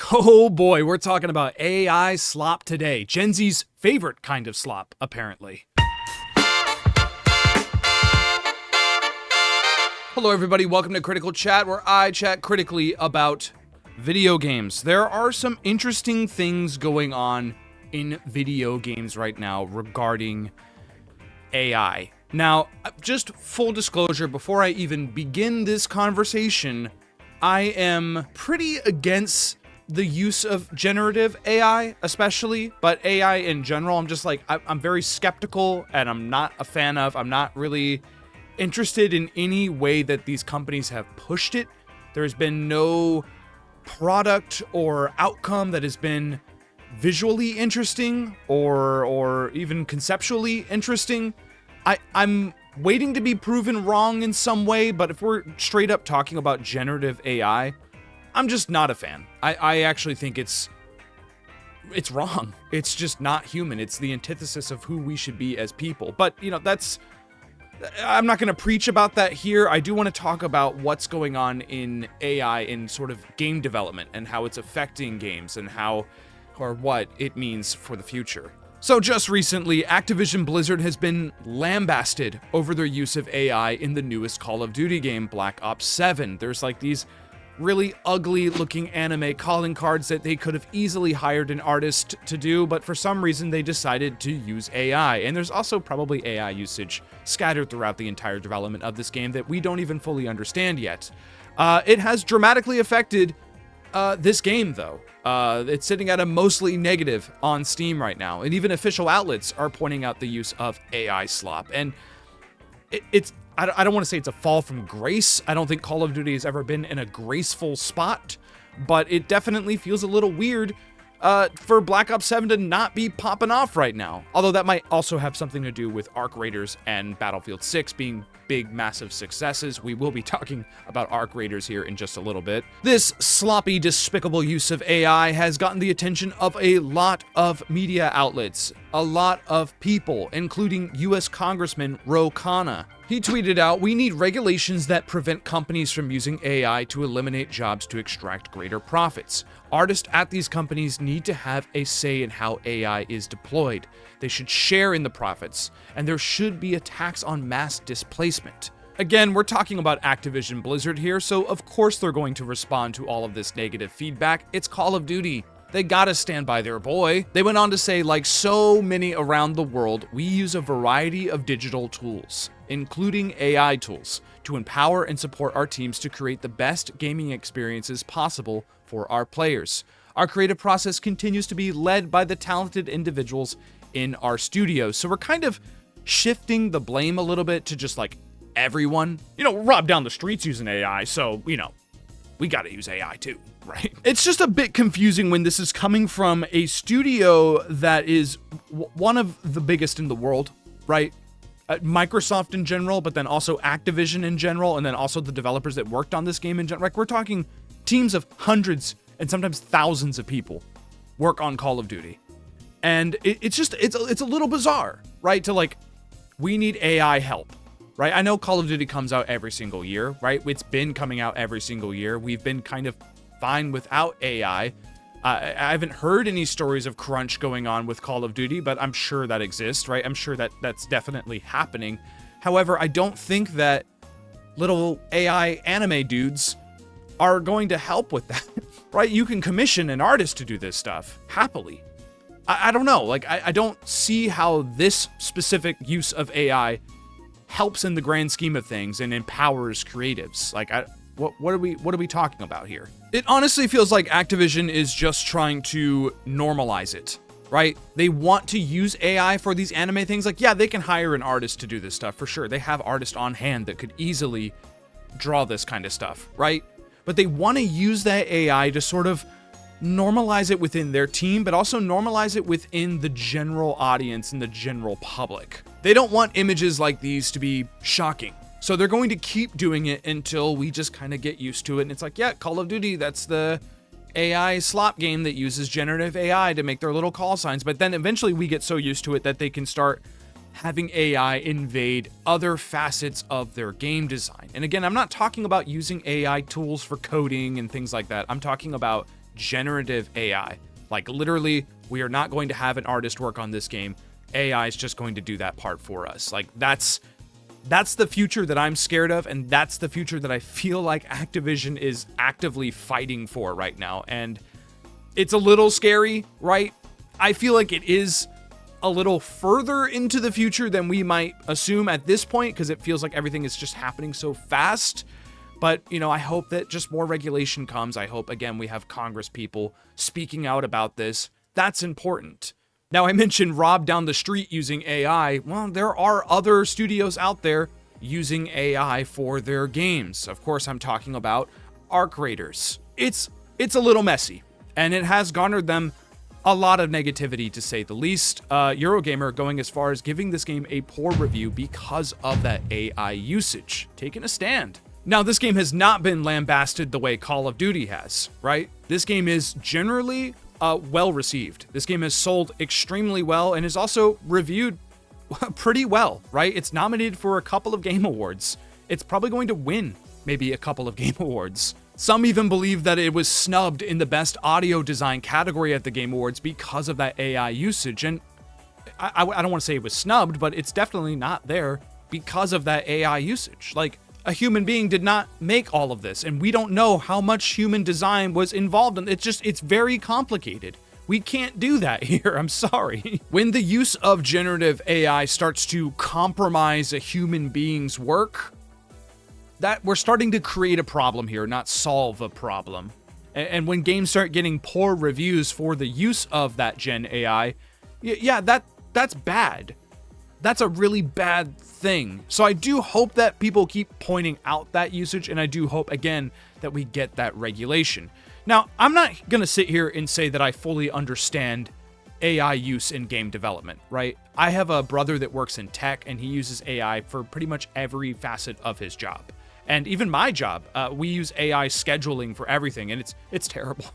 Oh boy, we're talking about AI slop today. Gen Z's favorite kind of slop, apparently. Hello everybody, welcome to Critical Chat, where I chat critically about video games. There are some interesting things going on in video games right now regarding AI. Now, just full disclosure, before I even begin this conversation, I am pretty against the use of generative AI, especially, but AI in general, I'm just like, I'm very skeptical and I'm not a fan of. I'm not really interested in any way that these companies have pushed it. There's been no product or outcome that has been visually interesting or even conceptually interesting. I'm waiting to be proven wrong in some way, but if we're straight up talking about generative AI, I'm just not a fan. I actually think it's wrong. It's just not human. It's the antithesis of who we should be as people. But, you know, I'm not going to preach about that here. I do want to talk about what's going on in AI in sort of game development and how it's affecting games and what it means for the future. So just recently, Activision Blizzard has been lambasted over their use of AI in the newest Call of Duty game, Black Ops 7. There's like these really ugly looking anime calling cards that they could have easily hired an artist to do, but for some reason they decided to use AI. And there's also probably AI usage scattered throughout the entire development of this game that we don't even fully understand yet. It has dramatically affected this game, though. It's sitting at a mostly negative on Steam right now, and even official outlets are pointing out the use of AI slop. And I don't want to say it's a fall from grace. I don't think Call of Duty has ever been in a graceful spot, but it definitely feels a little weird for Black Ops 7 to not be popping off right now. Although that might also have something to do with Arc Raiders and Battlefield 6 being big, massive successes. We will be talking about Arc Raiders here in just a little bit. This sloppy, despicable use of AI has gotten the attention of a lot of media outlets, a lot of people, including US Congressman Ro Khanna. He tweeted out, "We need regulations that prevent companies from using AI to eliminate jobs to extract greater profits. Artists at these companies need to have a say in how AI is deployed. They should share in the profits, and there should be a tax on mass displacement." Again, we're talking about Activision Blizzard here, so of course they're going to respond to all of this negative feedback. It's Call of Duty. They gotta stand by their boy. They went on to say, like so many around the world, we use a variety of digital tools, including AI tools, to empower and support our teams to create the best gaming experiences possible for our players. Our creative process continues to be led by the talented individuals in our studios. So we're kind of shifting the blame a little bit to just like everyone. You know, Rob down the streets using AI, so, you know, we gotta use AI too, right? It's just a bit confusing when this is coming from a studio that is one of the biggest in the world, right? Microsoft in general, but then also Activision in general, and then also the developers that worked on this game in general. Like, we're talking teams of hundreds and sometimes thousands of people work on Call of Duty. And it's a little bizarre, right? To like, we need AI help. Right? I know Call of Duty comes out every single year, right? It's been coming out every single year. We've been kind of fine without AI. I haven't heard any stories of crunch going on with Call of Duty, but I'm sure that exists, right? I'm sure that that's definitely happening. However, I don't think that little AI anime dudes are going to help with that, right? You can commission an artist to do this stuff happily. I don't know. Like, I don't see how this specific use of AI helps in the grand scheme of things and empowers creatives. Like, what are we talking about here? It honestly feels like Activision is just trying to normalize it, right? They want to use AI for these anime things. Like, yeah, they can hire an artist to do this stuff for sure. They have artists on hand that could easily draw this kind of stuff, right? But they want to use that AI to sort of normalize it within their team, but also normalize it within the general audience and the general public. They don't want images like these to be shocking. So they're going to keep doing it until we just kind of get used to it. And it's like, yeah, Call of Duty, that's the AI slop game that uses generative AI to make their little call signs. But then eventually we get so used to it that they can start having AI invade other facets of their game design. And again, I'm not talking about using AI tools for coding and things like that. I'm talking about generative AI. Like literally, we are not going to have an artist work on this game. AI is just going to do that part for us. Like that's the future that I'm scared of, and that's the future that I feel like Activision is actively fighting for right now. And it's a little scary, right? I feel like it is a little further into the future than we might assume at this point, because it feels like everything is just happening so fast. But, you know, I hope that just more regulation comes. I hope, again, we have Congress people speaking out about this. That's important. Now, I mentioned Rob down the street using AI. Well, there are other studios out there using AI for their games. Of course, I'm talking about Arc Raiders. It's a little messy, and it has garnered them a lot of negativity, to say the least. Eurogamer going as far as giving this game a poor review because of that AI usage. Taking a stand. Now, this game has not been lambasted the way Call of Duty has, right? This game is generally well received. This game has sold extremely well and is also reviewed pretty well, right? It's nominated for a couple of game awards. It's probably going to win maybe a couple of game awards. Some even believe that it was snubbed in the best audio design category at the Game Awards because of that AI usage. And I don't want to say it was snubbed, but it's definitely not there because of that AI usage. Like, a human being did not make all of this, and we don't know how much human design was involved in it. It's very complicated. We can't do that here, I'm sorry. When the use of generative AI starts to compromise a human being's work, that we're starting to create a problem here, not solve a problem. And when games start getting poor reviews for the use of that Gen AI, yeah, that's bad. That's a really bad thing. So I do hope that people keep pointing out that usage, and I do hope, again, that we get that regulation. Now, I'm not going to sit here and say that I fully understand AI use in game development, right? I have a brother that works in tech, and he uses AI for pretty much every facet of his job. And even my job, we use AI scheduling for everything, and it's terrible.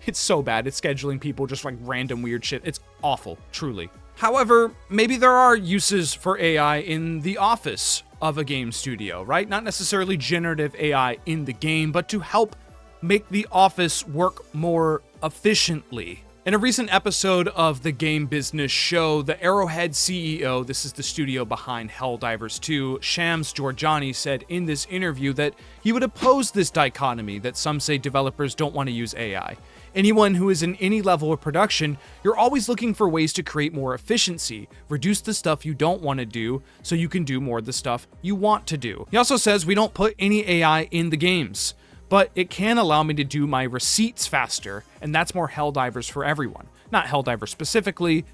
It's so bad. It's scheduling people just like random weird shit. It's awful, truly. However, maybe there are uses for AI in the office of a game studio, right? Not necessarily generative AI in the game, but to help make the office work more efficiently. In a recent episode of the Game Business Show, the Arrowhead CEO, this is the studio behind Helldivers 2, Shams Georgiani, said in this interview that he would oppose this dichotomy that some say developers don't want to use AI. Anyone who is in any level of production, you're always looking for ways to create more efficiency, reduce the stuff you don't want to do so you can do more of the stuff you want to do. He also says we don't put any AI in the games, but it can allow me to do my receipts faster, and that's more Helldivers for everyone. Not Helldivers specifically,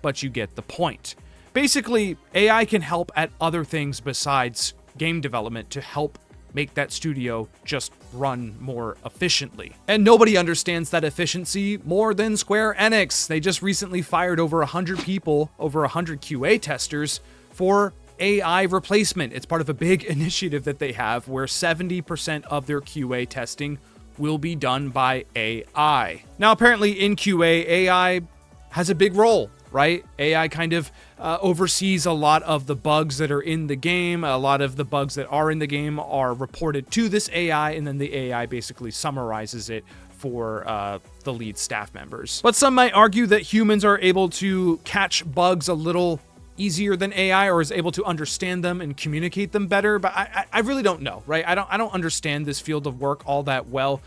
but you get the point. Basically, AI can help at other things besides game development to help make that studio just run more efficiently. And nobody understands that efficiency more than Square Enix. They just recently fired over 100 people, over 100 QA testers for AI replacement. It's part of a big initiative that they have where 70% of their QA testing will be done by AI. Now, apparently in QA, AI has a big role, right? AI kind of oversees a lot of the bugs that are in the game. A lot of the bugs that are in the game are reported to this AI, and then the AI basically summarizes it for the lead staff members. But some might argue that humans are able to catch bugs a little easier than AI, or is able to understand them and communicate them better. But I really don't know, right? I don't understand this field of work all that well,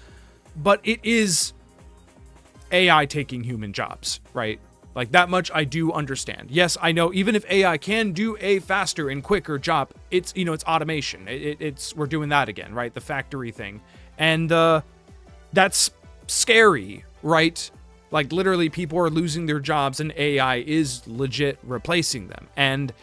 but it is AI taking human jobs, right? Like, that much I do understand. Yes, I know even if AI can do a faster and quicker job, it's, you know, it's automation. We're doing that again, right? The factory thing. And that's scary, right? Like, literally people are losing their jobs and AI is legit replacing them. And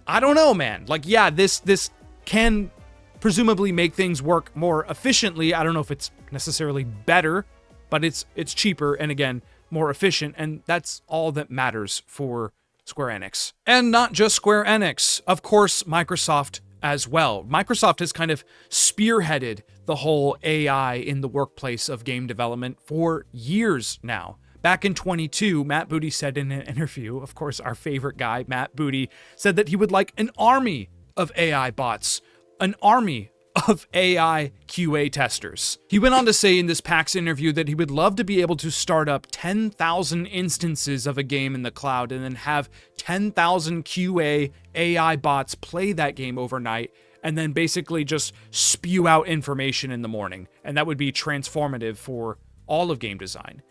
I don't know, man. Like, yeah, this can presumably make things work more efficiently. I don't know if it's necessarily better, but it's cheaper and, again, more efficient, and that's all that matters for Square Enix. And not just Square Enix, of course, Microsoft as well. Microsoft has kind of spearheaded the whole AI in the workplace of game development for years now. Back in 2022, Matt Booty said in an interview, of course, our favorite guy, Matt Booty, said that he would like an army of AI bots, an army of AI QA testers. He went on to say in this PAX interview that he would love to be able to start up 10,000 instances of a game in the cloud and then have 10,000 QA AI bots play that game overnight and then basically just spew out information in the morning. And that would be transformative for all of game design.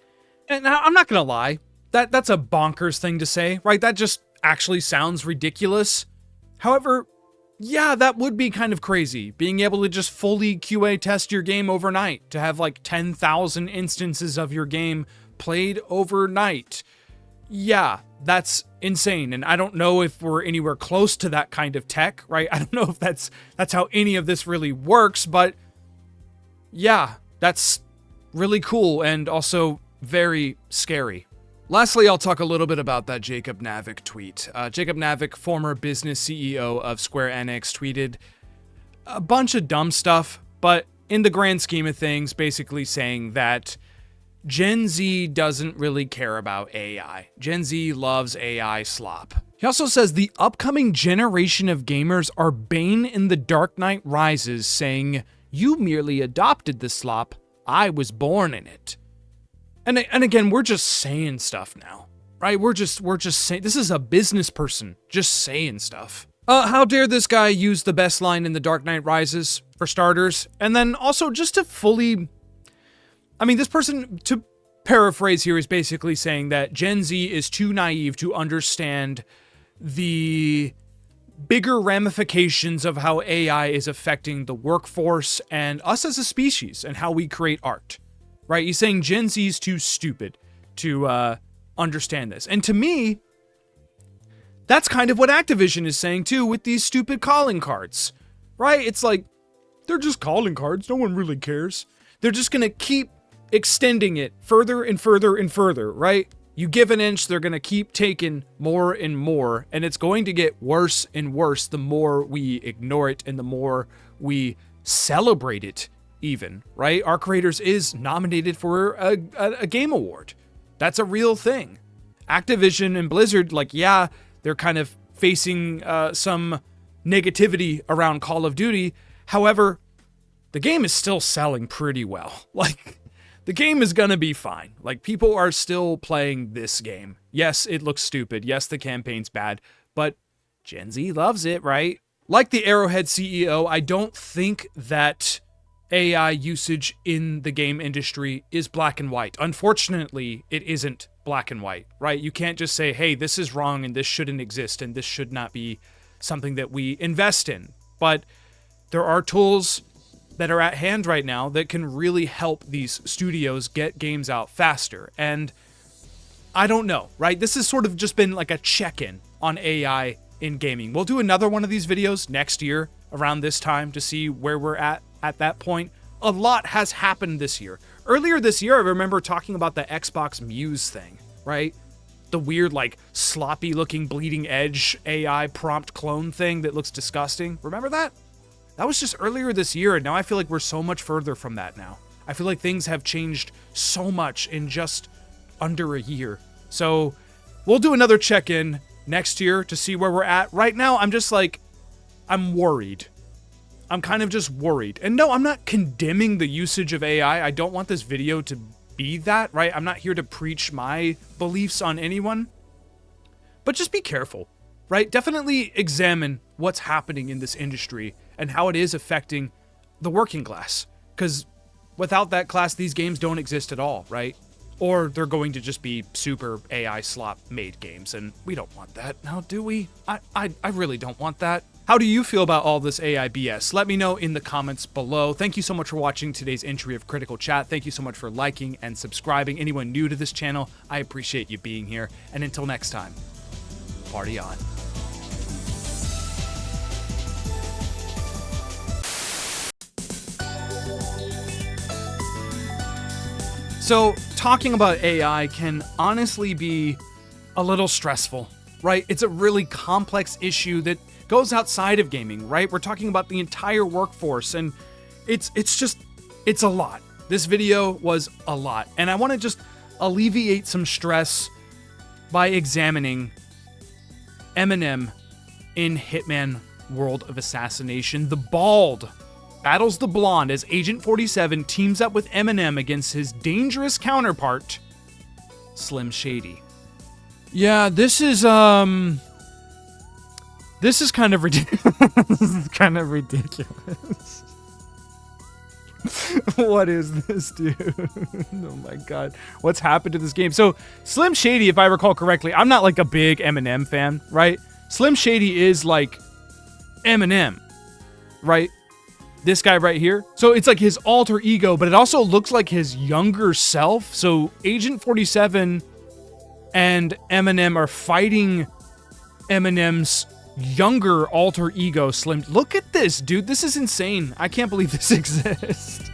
And I'm not gonna lie, that's a bonkers thing to say, right? That just actually sounds ridiculous. However, yeah, that would be kind of crazy, being able to just fully QA test your game overnight, to have like 10,000 instances of your game played overnight. Yeah, that's insane, and I don't know if we're anywhere close to that kind of tech, right? I don't know if that's how any of this really works, but yeah, that's really cool and also very scary. Lastly, I'll talk a little bit about that Jacob Navick tweet. Jacob Navick, former business CEO of Square Enix, tweeted a bunch of dumb stuff, but in the grand scheme of things, basically saying that Gen Z doesn't really care about AI. Gen Z loves AI slop. He also says the upcoming generation of gamers are Bane in The Dark Knight Rises, saying, "You merely adopted the slop. I was born in it." And again, we're just saying stuff now, right? We're just saying, this is a business person just saying stuff. How dare this guy use the best line in The Dark Knight Rises, for starters? And then also just to fully, I mean, this person, to paraphrase here, is basically saying that Gen Z is too naive to understand the bigger ramifications of how AI is affecting the workforce and us as a species and how we create art. Right? He's saying Gen Z is too stupid to understand this. And to me, that's kind of what Activision is saying too with these stupid calling cards. Right? It's like, they're just calling cards. No one really cares. They're just going to keep extending it further and further and further, right? You give an inch, they're going to keep taking more and more. And it's going to get worse and worse the more we ignore it and the more we celebrate it. Even, right? Arc Creators is nominated for a game award. That's a real thing. Activision and Blizzard, like, yeah, they're kind of facing some negativity around Call of Duty. However, the game is still selling pretty well. Like, the game is gonna be fine. Like, people are still playing this game. Yes, it looks stupid. Yes, the campaign's bad, but Gen Z loves it, right? Like the Arrowhead CEO, I don't think that AI usage in the game industry is black and white. Unfortunately, it isn't black and white, right? You can't just say, hey, this is wrong and this shouldn't exist and this should not be something that we invest in. But there are tools that are at hand right now that can really help these studios get games out faster. And I don't know, right? This has sort of just been like a check-in on AI in gaming. We'll do another one of these videos next year around this time to see where we're at that point. A lot has happened this year. Earlier this year, I remember talking about the Xbox Muse thing, right? The weird, like, sloppy looking bleeding edge AI prompt clone thing that looks disgusting. Remember that? That was just earlier this year, and now I feel like we're so much further from that now. I feel like things have changed so much in just under a year. So we'll do another check-in next year to see where we're at. Right now, I'm just like, I'm worried. I'm kind of just worried. And no, I'm not condemning the usage of AI. I don't want this video to be that, right? I'm not here to preach my beliefs on anyone. But just be careful, right? Definitely examine what's happening in this industry and how it is affecting the working class. Because without that class, these games don't exist at all, right? Or they're going to just be super AI slop made games, and we don't want that now, do we? I really don't want that. How do you feel about all this AI BS? Let me know in the comments below. Thank you so much for watching today's entry of Critical Chat. Thank you so much for liking and subscribing. Anyone new to this channel, I appreciate you being here. And until next time, party on. So, talking about AI can honestly be a little stressful, right? It's a really complex issue that goes outside of gaming, right? We're talking about the entire workforce, and it's a lot. This video was a lot, and I want to just alleviate some stress by examining Eminem in Hitman World of Assassination, the bald battles the Blonde as Agent 47 teams up with Eminem against his dangerous counterpart, Slim Shady. Yeah, this is kind of ridiculous. Kind of ridiculous. What is this, dude? Oh my god. What's happened to this game? So, Slim Shady, if I recall correctly, I'm not like a big Eminem fan, right? Slim Shady is like Eminem, right? This guy right here. So it's like his alter ego, but it also looks like his younger self. So Agent 47 and Eminem are fighting Eminem's younger alter ego, Slim. Look at this, dude. This is insane. I can't believe this exists.